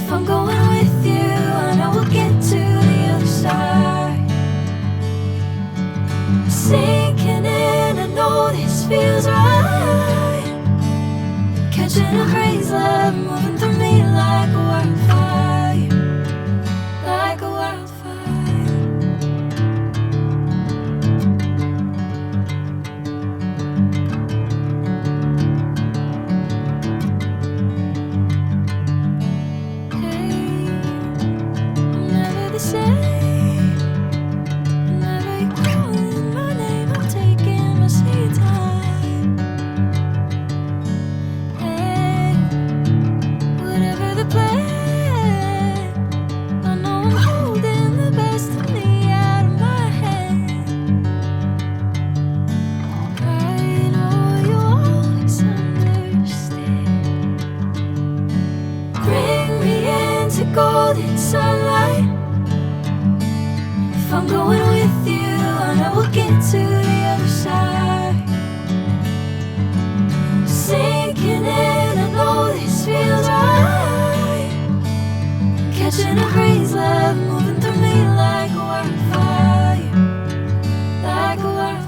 If I'm going with you, I know we'll get to the other side. Sinking in, I know this feels right. Catching a crazy love, moving through me like a wildfire, like a wildfire. Golden sunlight. If I'm going with you, I know we'll get to the other side. Sinking in, I know this feels right. Catching a crazy love, moving through me like a wildfire, like a wildfire.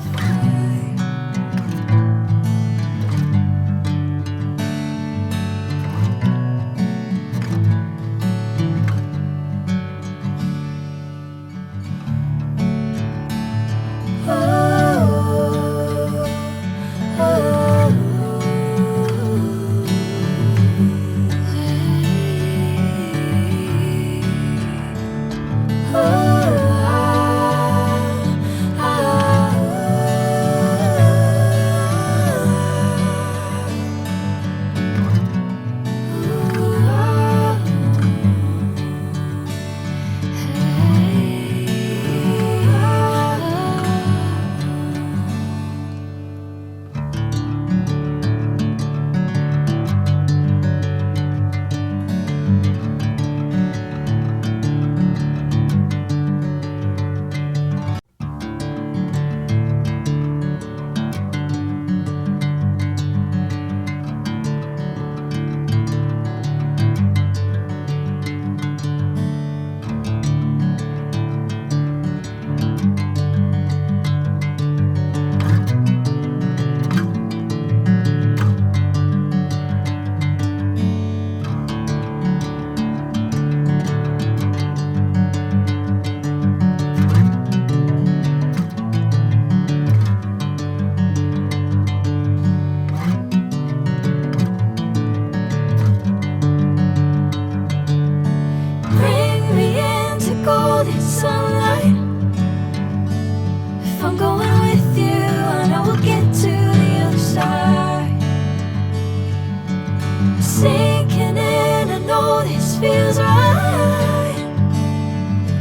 Sinking in, I know this feels right.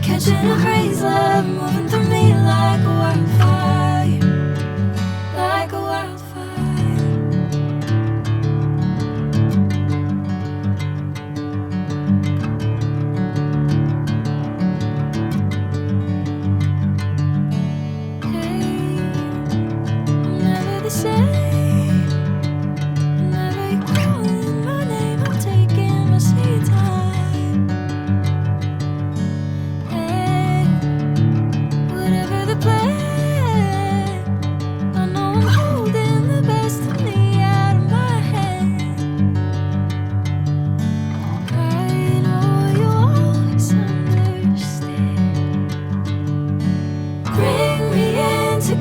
Catching a crazy love, moving through me like a wildfire, like a wildfire. Hey, I'm never the same.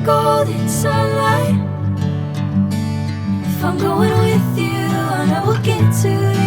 Golden sunlight. If I'm going with you, I know we'll get to